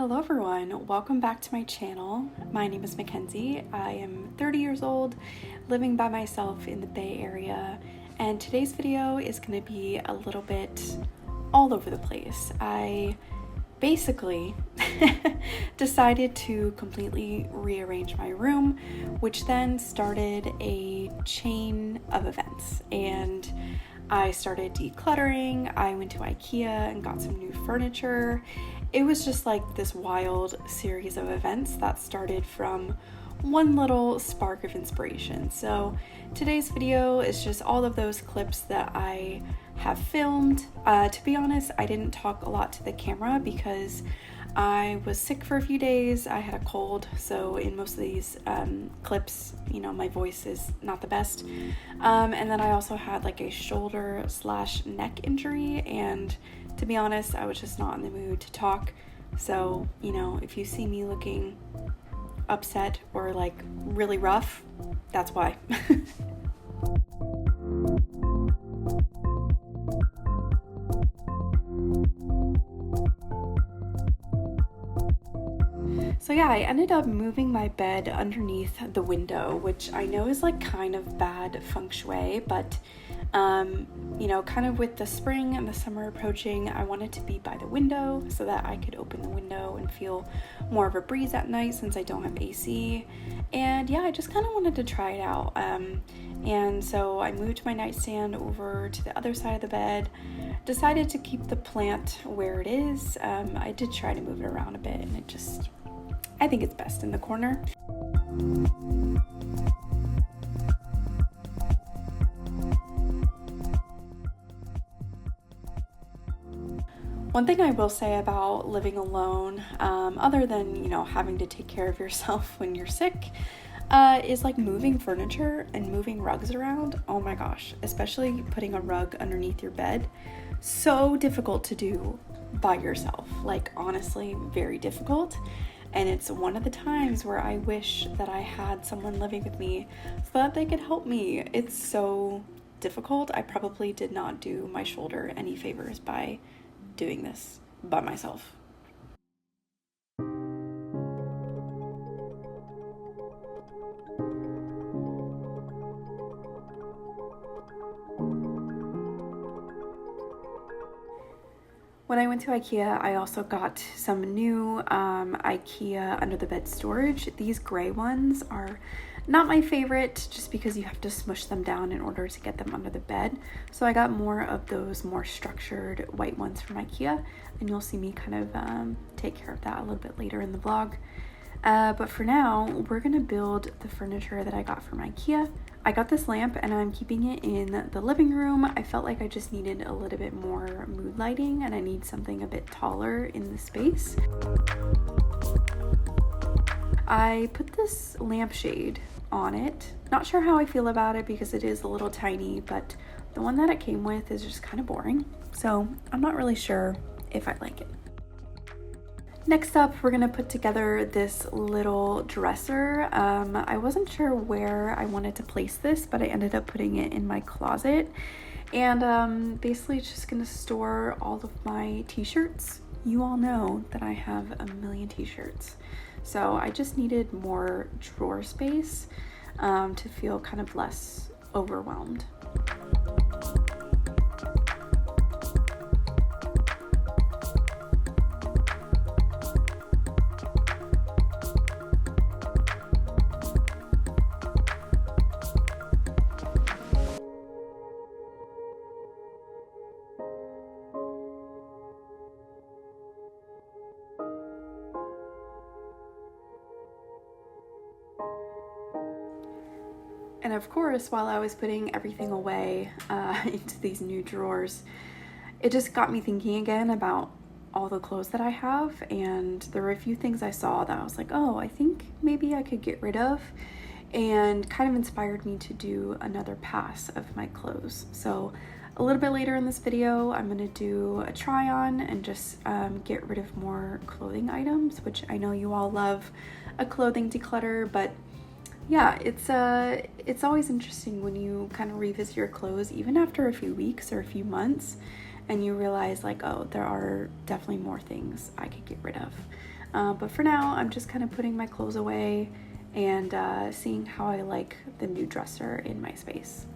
Hello everyone, welcome back to my channel. My name is Mackenzie. I am 30 years old, living by myself in the Bay Area, and today's video is going to be a little bit all over the place. I basically decided to completely rearrange my room, which then started a chain of events, and I started decluttering. I went to Ikea and got some new furniture. It was just like this wild series of events that started from one little spark of inspiration. So today's video is just all of those clips that I have filmed. To be honest, I didn't talk a lot to the camera because I was sick for a few days. I had a cold, so in most of these clips, my voice is not the best. And then I also had like a shoulder/neck injury, and to be honest, I was just not in the mood to talk. So, if you see me looking upset or like really rough, that's why. So yeah, I ended up moving my bed underneath the window, which I know is like kind of bad feng shui, but kind of with the spring and the summer approaching, I wanted to be by the window so that I could open the window and feel more of a breeze at night since I don't have AC. And yeah, I just kind of wanted to try it out. And so I moved my nightstand over to the other side of the bed, decided to keep the plant where it is. I did try to move it around a bit, and I think it's best in the corner. One thing I will say about living alone, other than, having to take care of yourself when you're sick, is like moving furniture and moving rugs around. Oh my gosh, especially putting a rug underneath your bed. So difficult to do by yourself. Like, honestly, very difficult. And it's one of the times where I wish that I had someone living with me so that they could help me. It's so difficult. I probably did not do my shoulder any favors by doing this by myself. When I went to Ikea, I also got some new Ikea under the bed storage. These gray ones are not my favorite just because you have to smush them down in order to get them under the bed. So I got more of those more structured white ones from Ikea, and you'll see me kind of take care of that a little bit later in the vlog. But for now, we're gonna build the furniture that I got from Ikea. I got this lamp and I'm keeping it in the living room. I felt like I just needed a little bit more mood lighting, and I need something a bit taller in the space. I put this lampshade on it. Not sure how I feel about it because it is a little tiny, but the one that it came with is just kind of boring. So I'm not really sure if I like it. Next up, we're gonna put together this little dresser. I wasn't sure where I wanted to place this, but I ended up putting it in my closet. And basically it's just gonna store all of my t-shirts. You all know that I have a million t-shirts. So I just needed more drawer space to feel kind of less overwhelmed. And of course, while I was putting everything away into these new drawers, it just got me thinking again about all the clothes that I have. And there were a few things I saw that I was like, oh, I think maybe I could get rid of, and kind of inspired me to do another pass of my clothes. So a little bit later in this video, I'm gonna do a try on and just get rid of more clothing items, which I know you all love a clothing declutter, but yeah, it's always interesting when you kind of revisit your clothes, even after a few weeks or a few months, and you realize like, oh, there are definitely more things I could get rid of. But for now, I'm just kind of putting my clothes away and seeing how I like the new dresser in my space.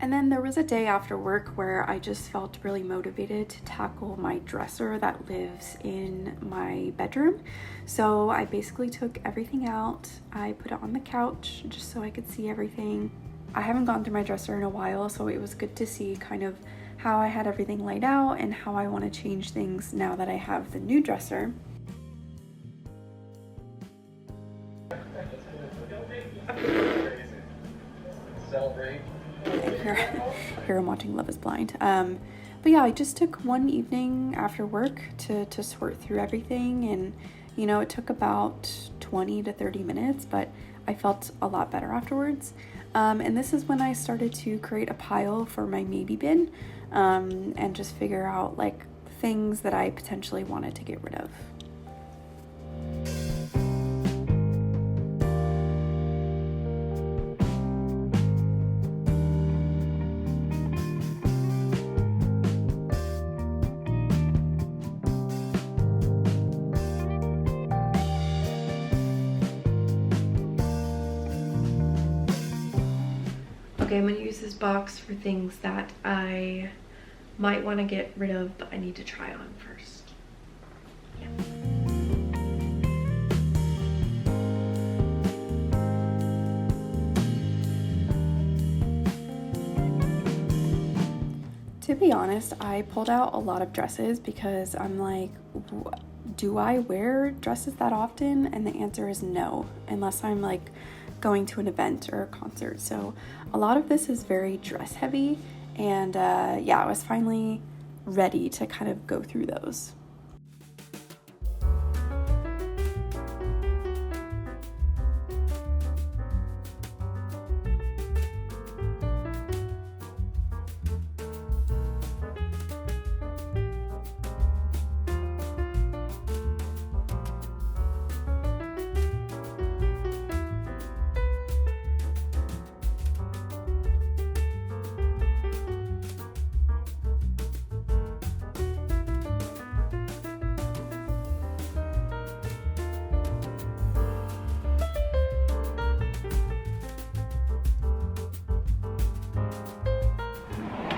And then there was a day after work where I just felt really motivated to tackle my dresser that lives in my bedroom. So I basically took everything out. I put it on the couch just so I could see everything. I haven't gone through my dresser in a while, so it was good to see kind of how I had everything laid out and how I want to change things now that I have the new dresser. Celebrate. Here I'm watching Love is Blind. But yeah, I just took one evening after work to sort through everything, and you know, it took about 20 to 30 minutes, but I felt a lot better afterwards. And this is when I started to create a pile for my maybe bin, and just figure out like things that I potentially wanted to get rid of. Okay, I'm gonna use this box for things that I might want to get rid of, but I need to try on first. Yeah. To be honest, I pulled out a lot of dresses because I'm like, do I wear dresses that often? And the answer is no, unless I'm like going to an event or a concert. So a lot of this is very dress heavy, and yeah, I was finally ready to kind of go through those.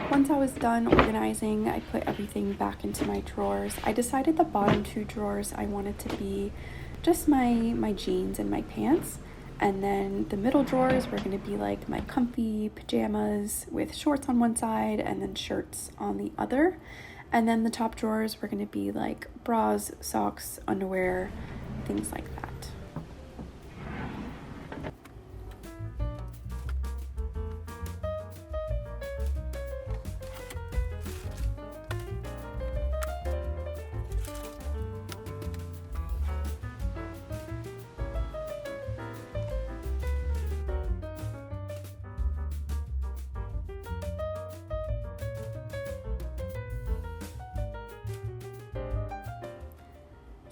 Once I was done organizing, I put everything back into my drawers. I decided the bottom two drawers I wanted to be just my jeans and my pants. And then the middle drawers were going to be like my comfy pajamas with shorts on one side and then shirts on the other. And then the top drawers were going to be like bras, socks, underwear, things like that.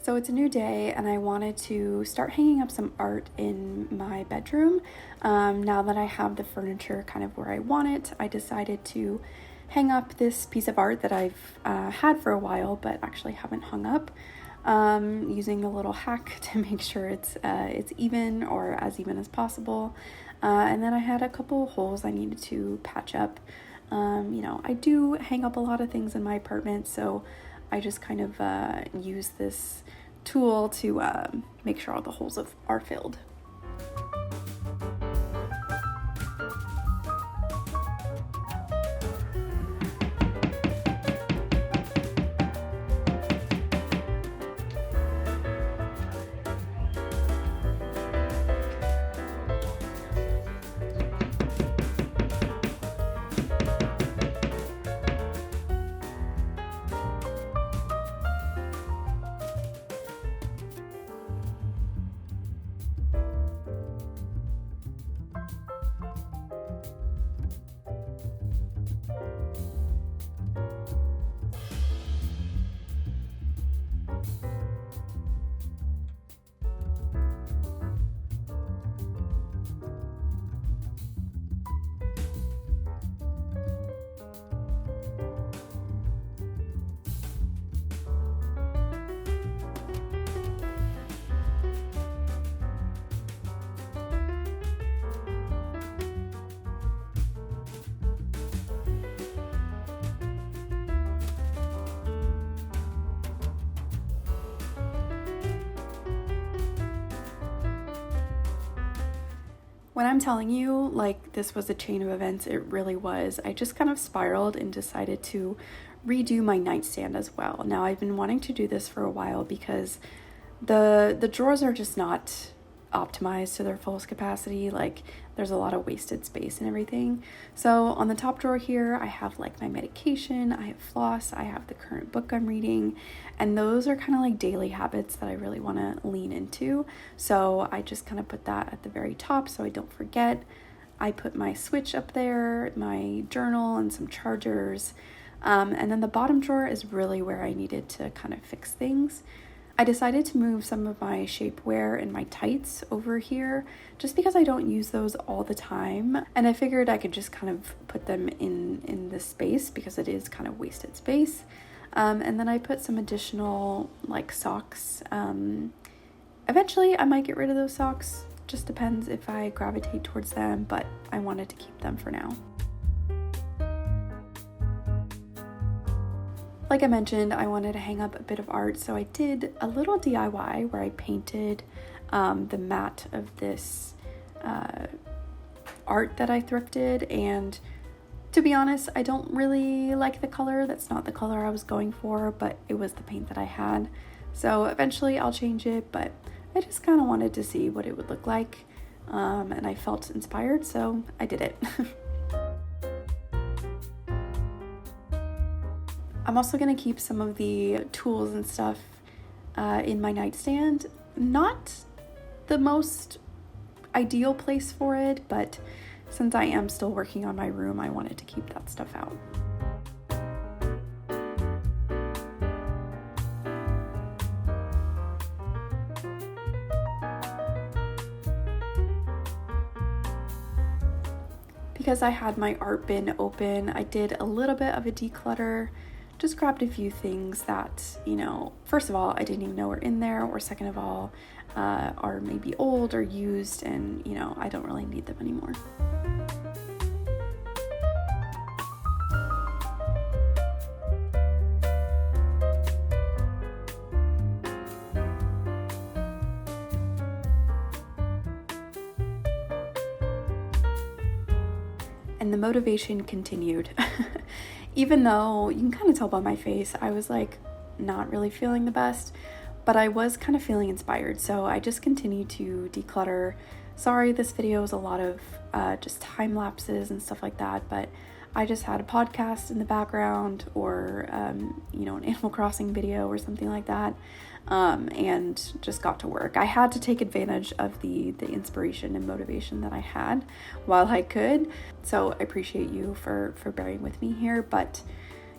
So it's a new day and I wanted to start hanging up some art in my bedroom. Now that I have the furniture kind of where I want it, I decided to hang up this piece of art that I've had for a while but actually haven't hung up, using a little hack to make sure it's even, or as even as possible. And then I had a couple holes I needed to patch up. You know, I do hang up a lot of things in my apartment, so I just kind of use this tool to make sure all the holes are filled. When I'm telling you, like, this was a chain of events, it really was. I just kind of spiraled and decided to redo my nightstand as well. Now, I've been wanting to do this for a while because the drawers are just not optimized to their fullest capacity. Like, there's a lot of wasted space and everything. So on the top drawer here, I have like my medication, I have floss, I have the current book I'm reading, and those are kind of like daily habits that I really want to lean into. So I just kind of put that at the very top so I don't forget. I put my switch up there, my journal, and some chargers. And then the bottom drawer is really where I needed to kind of fix things. I decided to move some of my shapewear and my tights over here just because I don't use those all the time. And I figured I could just kind of put them in this space because it is kind of wasted space. And then I put some additional like socks. Eventually I might get rid of those socks. Just depends if I gravitate towards them, but I wanted to keep them for now. Like I mentioned, I wanted to hang up a bit of art, so I did a little DIY where I painted the mat of this art that I thrifted, and to be honest, I don't really like the color. That's not the color I was going for, but it was the paint that I had. So eventually I'll change it, but I just kind of wanted to see what it would look like, and I felt inspired, so I did it. I'm also going to keep some of the tools and stuff in my nightstand. Not the most ideal place for it, but since I am still working on my room, I wanted to keep that stuff out. Because I had my art bin open, I did a little bit of a declutter. Just grabbed a few things that, you know, first of all, I didn't even know were in there, or second of all, are maybe old or used and, you know, I don't really need them anymore. And the motivation continued. Even though you can kind of tell by my face, I was like not really feeling the best, but I was kind of feeling inspired. So I just continued to declutter. Sorry, this video is a lot of just time lapses and stuff like that, but I just had a podcast in the background, or you know, an Animal Crossing video or something like that, and just got to work. I had to take advantage of the inspiration and motivation that I had while I could. So I appreciate you for bearing with me here. But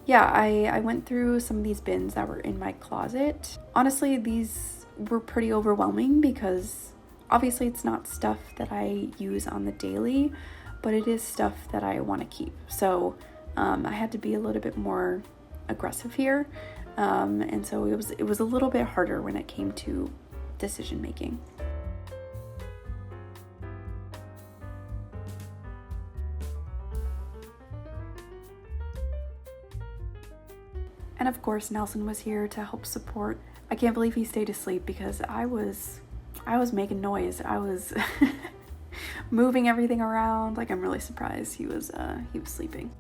yeah, I went through some of these bins that were in my closet. Honestly, these were pretty overwhelming because obviously it's not stuff that I use on the daily, but it is stuff that I want to keep. So I had to be a little bit more aggressive here. And so it was a little bit harder when it came to decision making. And of course, Nelson was here to help support. I can't believe he stayed asleep because I was making noise. I was moving everything around. Like, I'm really surprised he was sleeping.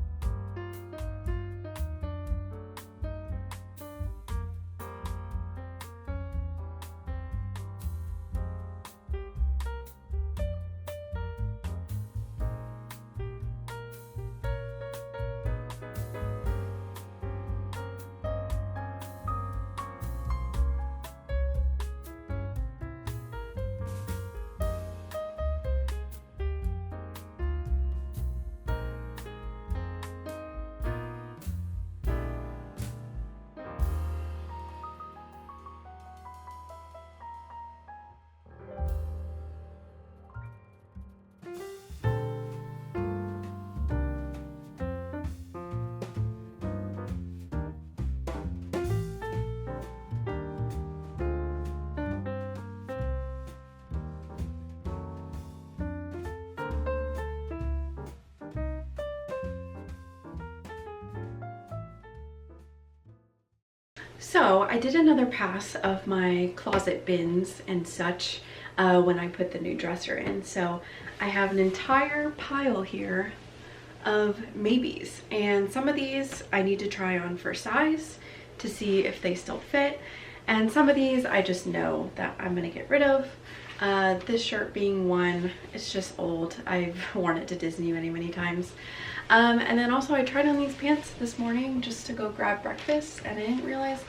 So I did another pass of my closet bins and such. when I put the new dresser in. So I have an entire pile here of maybes, and some of these I need to try on for size to see if they still fit, and some of these I just know that I'm gonna get rid of. This shirt being one, it's just old. I've worn it to Disney many times. And then also I tried on these pants this morning just to go grab breakfast, and I didn't realize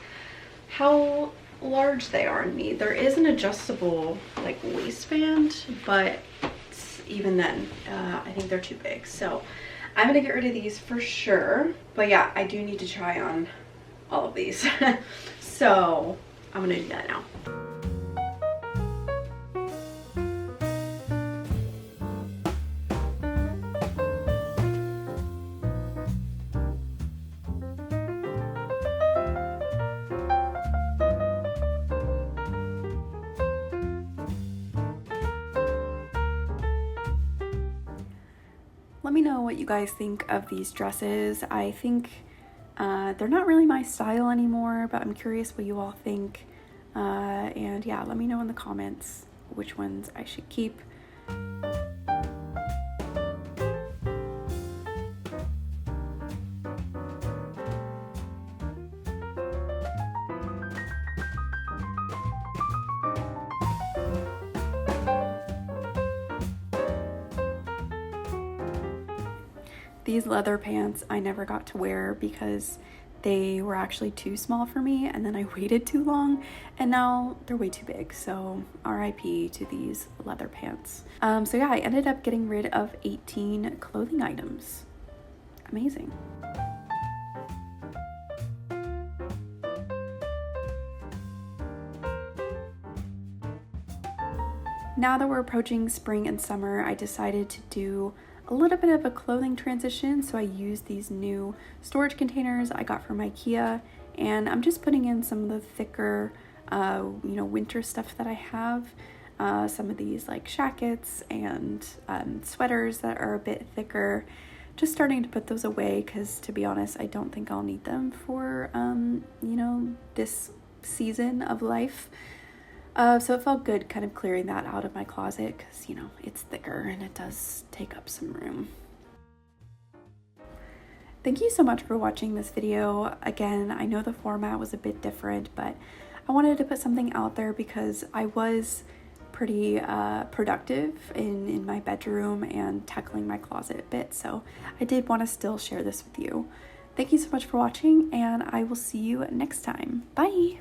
how large they are on me. There is an adjustable like waistband, but even then I think they're too big. So I'm gonna get rid of these for sure. But yeah, I do need to try on all of these. So I'm gonna do that now. Let me know what you guys think of these dresses. I think they're not really my style anymore, but I'm curious what you all think. And yeah, let me know in the comments which ones I should keep. These leather pants I never got to wear because they were actually too small for me, and then I waited too long and now they're way too big. So RIP to these leather pants. So yeah, I ended up getting rid of 18 clothing items. Amazing. Now that we're approaching spring and summer, I decided to do a little bit of a clothing transition. So I used these new storage containers I got from Ikea, and I'm just putting in some of the thicker, winter stuff that I have. Some of these like jackets and sweaters that are a bit thicker. Just starting to put those away because, to be honest, I don't think I'll need them for, this season of life. So it felt good kind of clearing that out of my closet because, it's thicker and it does take up some room. Thank you so much for watching this video. Again, I know the format was a bit different, but I wanted to put something out there because I was pretty productive in my bedroom and tackling my closet a bit. So I did want to still share this with you. Thank you so much for watching, and I will see you next time. Bye!